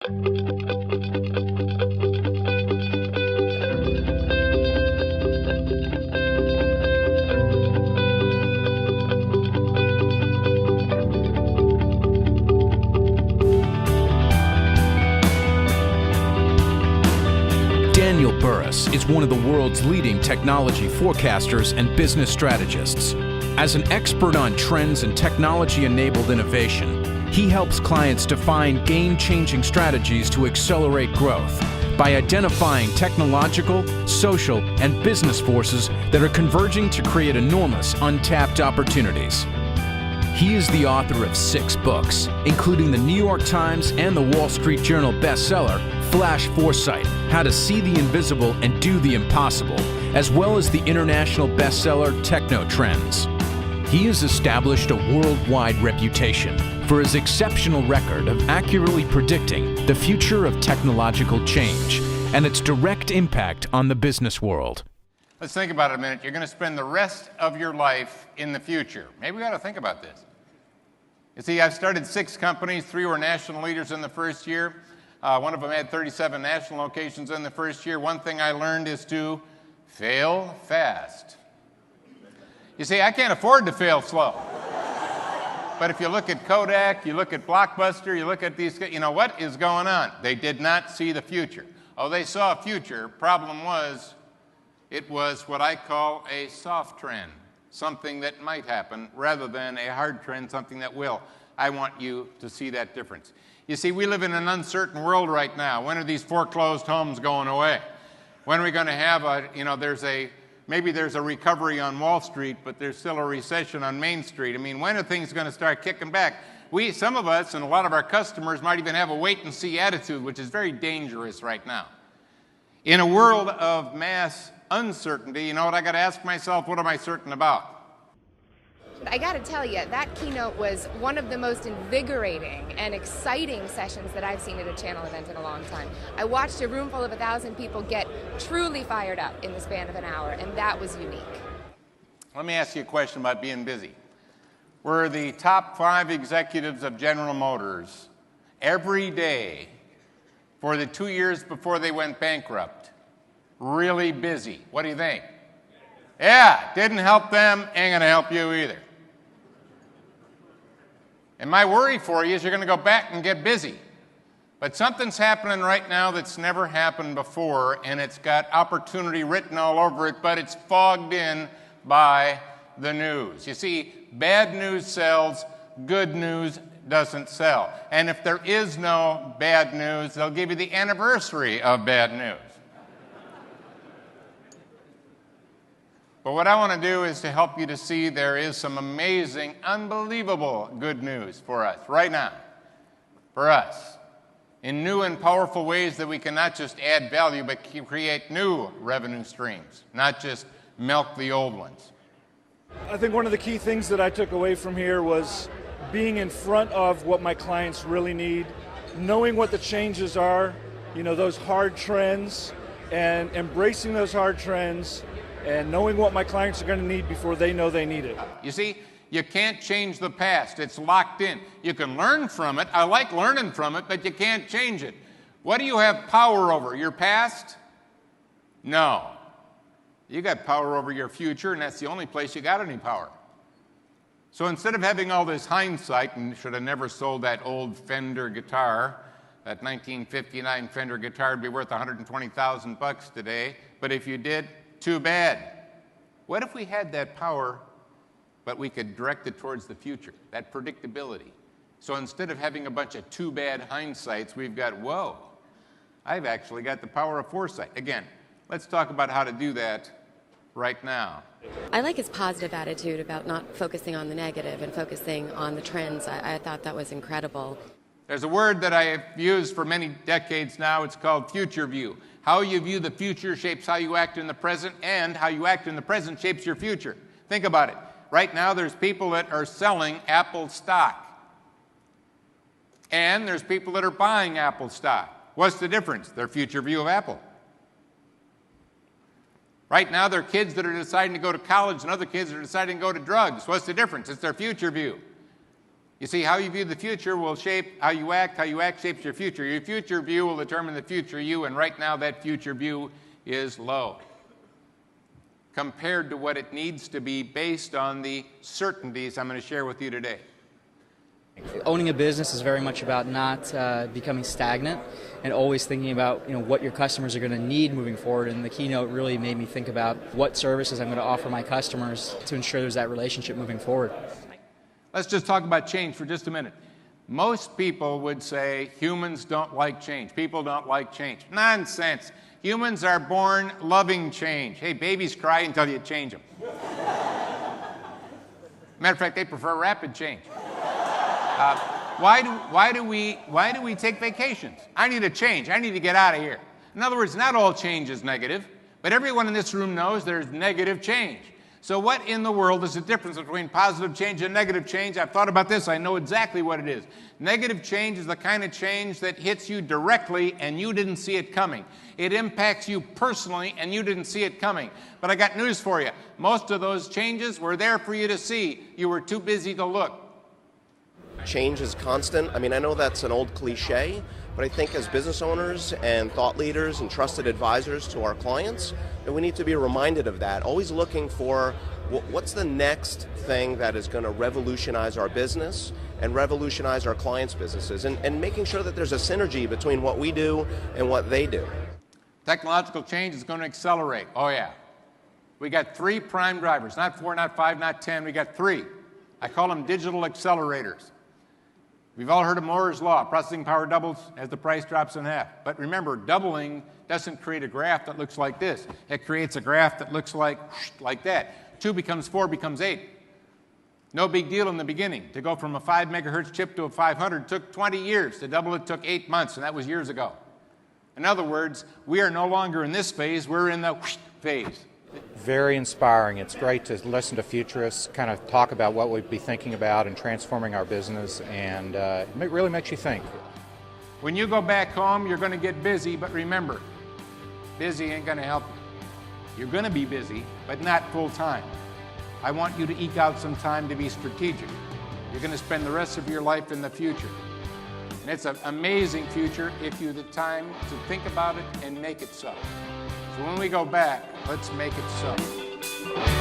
Daniel Burrus is one of the world's leading technology forecasters and business strategists. As an expert on trends and technology-enabled innovation, he helps clients define game-changing strategies to accelerate growth by identifying technological, social, and business forces that are converging to create enormous untapped opportunities. He is the author of 6 books, including the New York Times and the Wall Street Journal bestseller, Flash Foresight: How to See the Invisible and Do the Impossible, as well as the international bestseller Techno Trends. He has established a worldwide reputation for his exceptional record of accurately predicting the future of technological change and its direct impact on the business world. Let's think about it a minute. You're going to spend the rest of your life in the future. Maybe we ought to think about this. You see, I've started 6 companies. 3 were national leaders in the first year. One of them had 37 national locations in the first year. One thing I learned is to fail fast. You see, I can't afford to fail slow. But if you look at Kodak, you look at Blockbuster, you look at these, what is going on? They did not see the future. Oh, they saw a future. Problem was, it was what I call a soft trend, something that might happen rather than a hard trend, something that will. I want you to see that difference. You see, we live in an uncertain world right now. When are these foreclosed homes going away? When are we going to have maybe there's a recovery on Wall Street, but there's still a recession on Main Street. I mean, when are things going to start kicking back? Some of us and a lot of our customers might even have a wait-and-see attitude, which is very dangerous right now. In a world of mass uncertainty, you know what I got to ask myself? What am I certain about? I got to tell you, that keynote was one of the most invigorating and exciting sessions that I've seen at a channel event in a long time. I watched a room full of 1,000 people get truly fired up in the span of an hour, and that was unique. Let me ask you a question about being busy. Were the top 5 executives of General Motors every day for the 2 years before they went bankrupt really busy? What do you think? Yeah, didn't help them, ain't going to help you either. And my worry for you is you're going to go back and get busy. But something's happening right now that's never happened before, and it's got opportunity written all over it, but it's fogged in by the news. You see, bad news sells, good news doesn't sell. And if there is no bad news, they'll give you the anniversary of bad news. But what I want to do is to help you to see there is some amazing, unbelievable good news for us right now, for us, in new and powerful ways that we can not just add value, but create new revenue streams, not just milk the old ones. I think one of the key things that I took away from here was being in front of what my clients really need, knowing what the changes are, those hard trends, and embracing those hard trends, and knowing what my clients are going to need before they know they need it. You see, you can't change the past. It's locked in. You can learn from it. I like learning from it, but you can't change it. What do you have power over? Your past? No. You got power over your future, and that's the only place you got any power. So instead of having all this hindsight, and should have never sold that old Fender guitar, that 1959 Fender guitar would be worth $120,000 today, but if you did, too bad. What if we had that power, but we could direct it towards the future, that predictability? So instead of having a bunch of too bad hindsights, we've got, whoa, I've actually got the power of foresight. Again, let's talk about how to do that right now. I like his positive attitude about not focusing on the negative and focusing on the trends. I thought that was incredible. There's a word that I have used for many decades now. It's called future view. How you view the future shapes how you act in the present, and how you act in the present shapes your future. Think about it. Right now, there's people that are selling Apple stock. And there's people that are buying Apple stock. What's the difference? Their future view of Apple. Right now, there are kids that are deciding to go to college and other kids that are deciding to go to drugs. What's the difference? It's their future view. You see, how you view the future will shape how you act shapes your future. Your future view will determine the future you, and right now that future view is low compared to what it needs to be based on the certainties I'm going to share with you today. Owning a business is very much about not becoming stagnant and always thinking about what your customers are going to need moving forward. And the keynote really made me think about what services I'm going to offer my customers to ensure there's that relationship moving forward. Let's just talk about change for just a minute. Most people would say humans don't like change. People don't like change. Nonsense. Humans are born loving change. Hey, babies cry until you change them. Matter of fact, they prefer rapid change. Why do we take vacations? I need a change. I need to get out of here. In other words, not all change is negative, but everyone in this room knows there's negative change. So what in the world is the difference between positive change and negative change? I've thought about this. I know exactly what it is. Negative change is the kind of change that hits you directly and you didn't see it coming. It impacts you personally and you didn't see it coming. But I got news for you. Most of those changes were there for you to see. You were too busy to look. Change is constant. I mean, I know that's an old cliche, but I think as business owners and thought leaders and trusted advisors to our clients, that we need to be reminded of that, always looking for what's the next thing that is going to revolutionize our business and revolutionize our clients' businesses, and making sure that there's a synergy between what we do and what they do. Technological change is going to accelerate. Oh yeah. We got 3 prime drivers, not 4, not 5, not 10, we got 3. I call them digital accelerators. We've all heard of Moore's Law. Processing power doubles as the price drops in half. But remember, doubling doesn't create a graph that looks like this. It creates a graph that looks like that. 2 becomes 4 becomes 8. No big deal in the beginning. To go from a 5 megahertz chip to a 500 took 20 years. To double it took 8 months, and that was years ago. In other words, we are no longer in this phase, we're in the phase. Very inspiring. It's great to listen to futurists kind of talk about what we'd be thinking about and transforming our business, and it really makes you think. When you go back home, you're going to get busy, but remember, busy ain't going to help you. You're going to be busy, but not full time. I want you to eke out some time to be strategic. You're going to spend the rest of your life in the future. And it's an amazing future if you have the time to think about it and make it so. So when we go back, let's make it so.